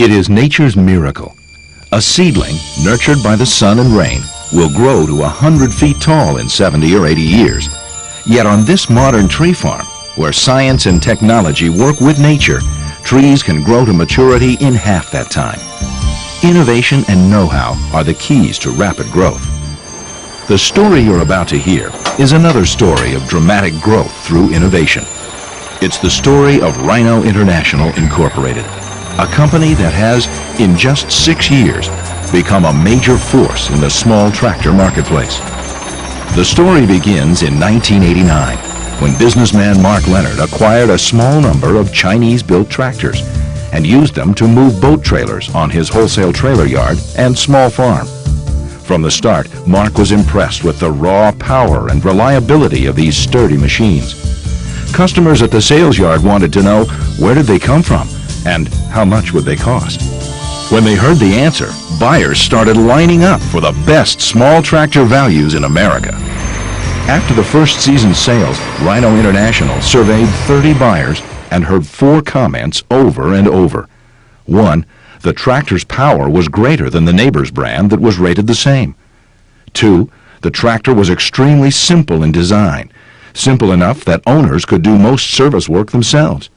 It is nature's miracle. A seedling, nurtured by the sun and rain, will grow to 100 feet tall in 70 or 80 years. Yet on this modern tree farm, where science and technology work with nature, trees can grow to maturity in half that time. Innovation and know-how are the keys to rapid growth. The story you're about to hear is another story of dramatic growth through innovation. It's the story of Rhino International Incorporated, a company that has, in just 6 years, become a major force in the small tractor marketplace. The story begins in 1989, when businessman Mark Leonard acquired a small number of Chinese-built tractors and used them to move boat trailers on his wholesale trailer yard and small farm. From the start, Mark was impressed with the raw power and reliability of these sturdy machines. Customers at the sales yard wanted to know where did they come from and how much would they cost. When they heard the answer, buyers started lining up for the best small tractor values in America. After the first season's sales, Rhino International surveyed 30 buyers and heard 4 comments over and over. 1, the tractor's power was greater than the neighbor's brand that was rated the same. 2, the tractor was extremely simple in design, simple enough that owners could do most service work themselves.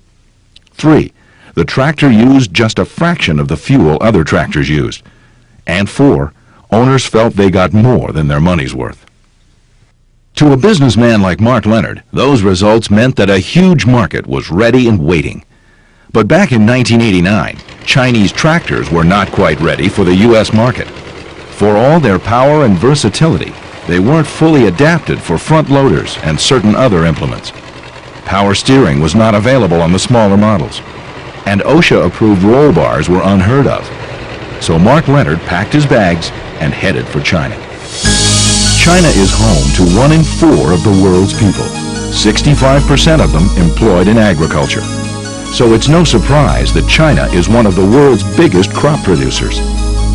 3, the tractor used just a fraction of the fuel other tractors used. And 4, owners felt they got more than their money's worth. To a businessman like Mark Leonard, those results meant that a huge market was ready and waiting. But back in 1989, Chinese tractors were not quite ready for the U.S. market. For all their power and versatility, they weren't fully adapted for front loaders and certain other implements. Power steering was not available on the smaller models, and OSHA-approved roll bars were unheard of. So Mark Leonard packed his bags and headed for China. China is home to 1 in 4 of the world's people, 65% of them employed in agriculture. So it's no surprise that China is one of the world's biggest crop producers,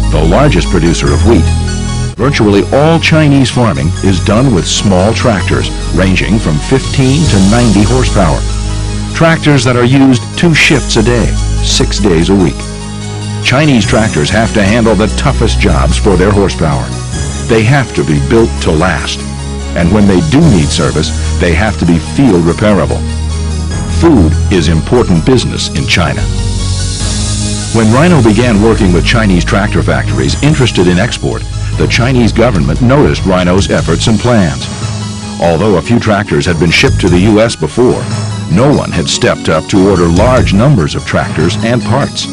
the largest producer of wheat. Virtually all Chinese farming is done with small tractors ranging from 15 to 90 horsepower. Tractors that are used 2 shifts a day, 6 days a week. Chinese tractors have to handle the toughest jobs for their horsepower. They have to be built to last. And when they do need service, they have to be field repairable. Food is important business in China. When Rhino began working with Chinese tractor factories interested in export, the Chinese government noticed Rhino's efforts and plans. Although a few tractors had been shipped to the U.S. before, no one had stepped up to order large numbers of tractors and parts.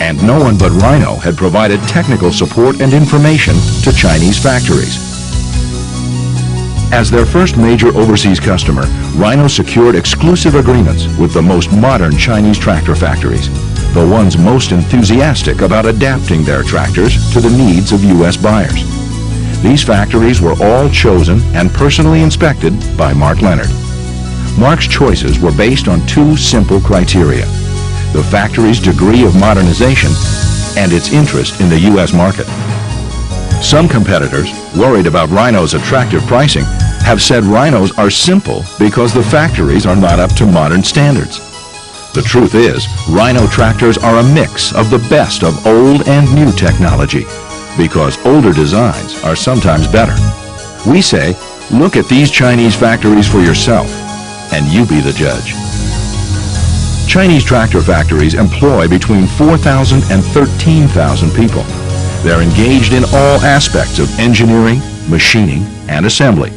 And no one but Rhino had provided technical support and information to Chinese factories. As their first major overseas customer, Rhino secured exclusive agreements with the most modern Chinese tractor factories, the ones most enthusiastic about adapting their tractors to the needs of U.S. buyers. These factories were all chosen and personally inspected by Mark Leonard. Mark's choices were based on 2 simple criteria: the factory's degree of modernization and its interest in the U.S. market. Some competitors, worried about Rhino's attractive pricing, have said Rhinos are simple because the factories are not up to modern standards. The truth is, Rhino tractors are a mix of the best of old and new technology, because older designs are sometimes better. We say, look at these Chinese factories for yourself, and you be the judge. Chinese tractor factories employ between 4,000 and 13,000 people. They're engaged in all aspects of engineering, machining, and assembly.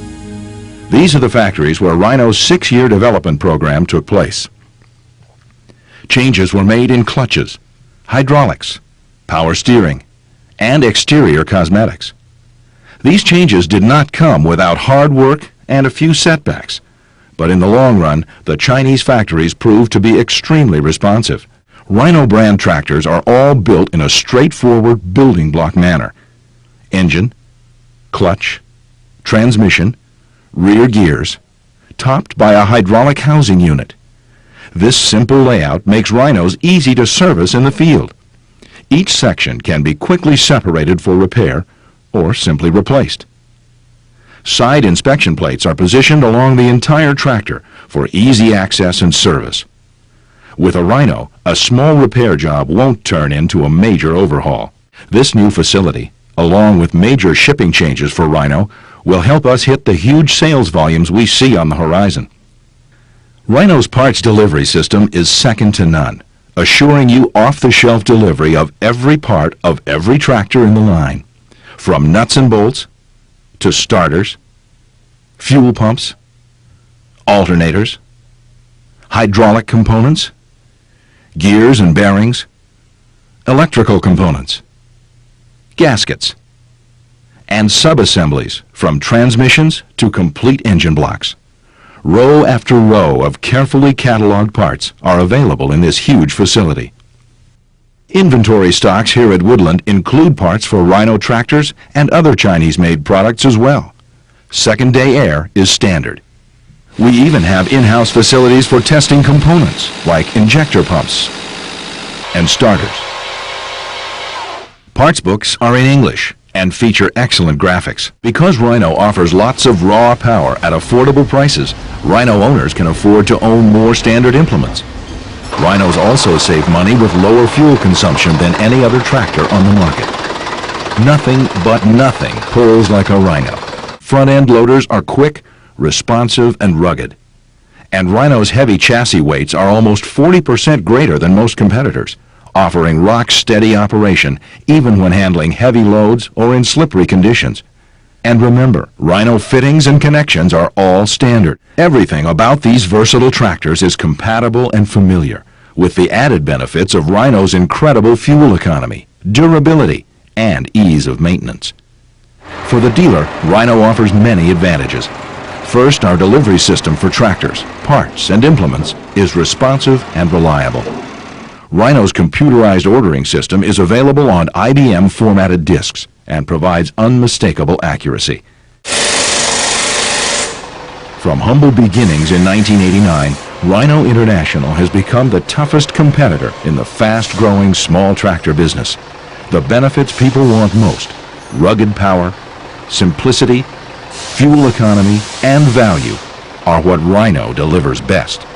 These are the factories where Rhino's 6-year development program took place. Changes were made in clutches, hydraulics, power steering, and exterior cosmetics. These changes did not come without hard work and a few setbacks, but in the long run, the Chinese factories proved to be extremely responsive. Rhino brand tractors are all built in a straightforward building block manner: engine, clutch, transmission, rear gears, topped by a hydraulic housing unit. This simple layout makes Rhinos easy to service in the field. Each section can be quickly separated for repair or simply replaced. Side inspection plates are positioned along the entire tractor for easy access and service. With a Rhino, a small repair job won't turn into a major overhaul. This new facility, along with major shipping changes for Rhino, will help us hit the huge sales volumes we see on the horizon. Rhino's parts delivery system is second to none, assuring you off-the-shelf delivery of every part of every tractor in the line, from nuts and bolts to starters, fuel pumps, alternators, hydraulic components, gears and bearings, electrical components, gaskets, and sub-assemblies from transmissions to complete engine blocks. Row after row of carefully cataloged parts are available in this huge facility. Inventory stocks here at Woodland include parts for Rhino tractors and other Chinese-made products as well. Second-day air is standard. We even have in-house facilities for testing components like injector pumps and starters. Parts books are in English and feature excellent graphics. Because Rhino offers lots of raw power at affordable prices, Rhino owners can afford to own more standard implements. Rhinos also save money with lower fuel consumption than any other tractor on the market. Nothing but nothing pulls like a Rhino. Front-end loaders are quick, responsive, and rugged. And Rhino's heavy chassis weights are almost 40% greater than most competitors, offering rock-steady operation even when handling heavy loads or in slippery conditions. And remember, Rhino fittings and connections are all standard. Everything about these versatile tractors is compatible and familiar, with the added benefits of Rhino's incredible fuel economy, durability, and ease of maintenance. For the dealer, Rhino offers many advantages. First, our delivery system for tractors, parts, and implements is responsive and reliable. Rhino's computerized ordering system is available on IBM formatted disks and provides unmistakable accuracy. From humble beginnings in 1989, Rhino International has become the toughest competitor in the fast-growing small tractor business. The benefits people want most: rugged power, simplicity, fuel economy, and value are what Rhino delivers best.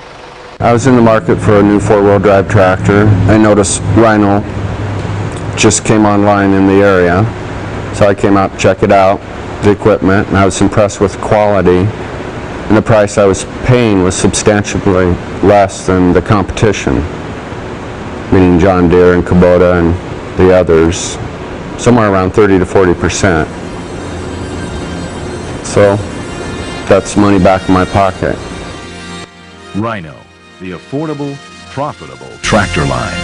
I was in the market for a new four-wheel drive tractor. I noticed Rhino just came online in the area, so I came out to check it out, the equipment, and I was impressed with the quality, and the price I was paying was substantially less than the competition, meaning John Deere and Kubota and the others, somewhere around 30 to 40%. So that's money back in my pocket. Rhino, the affordable, profitable tractor line.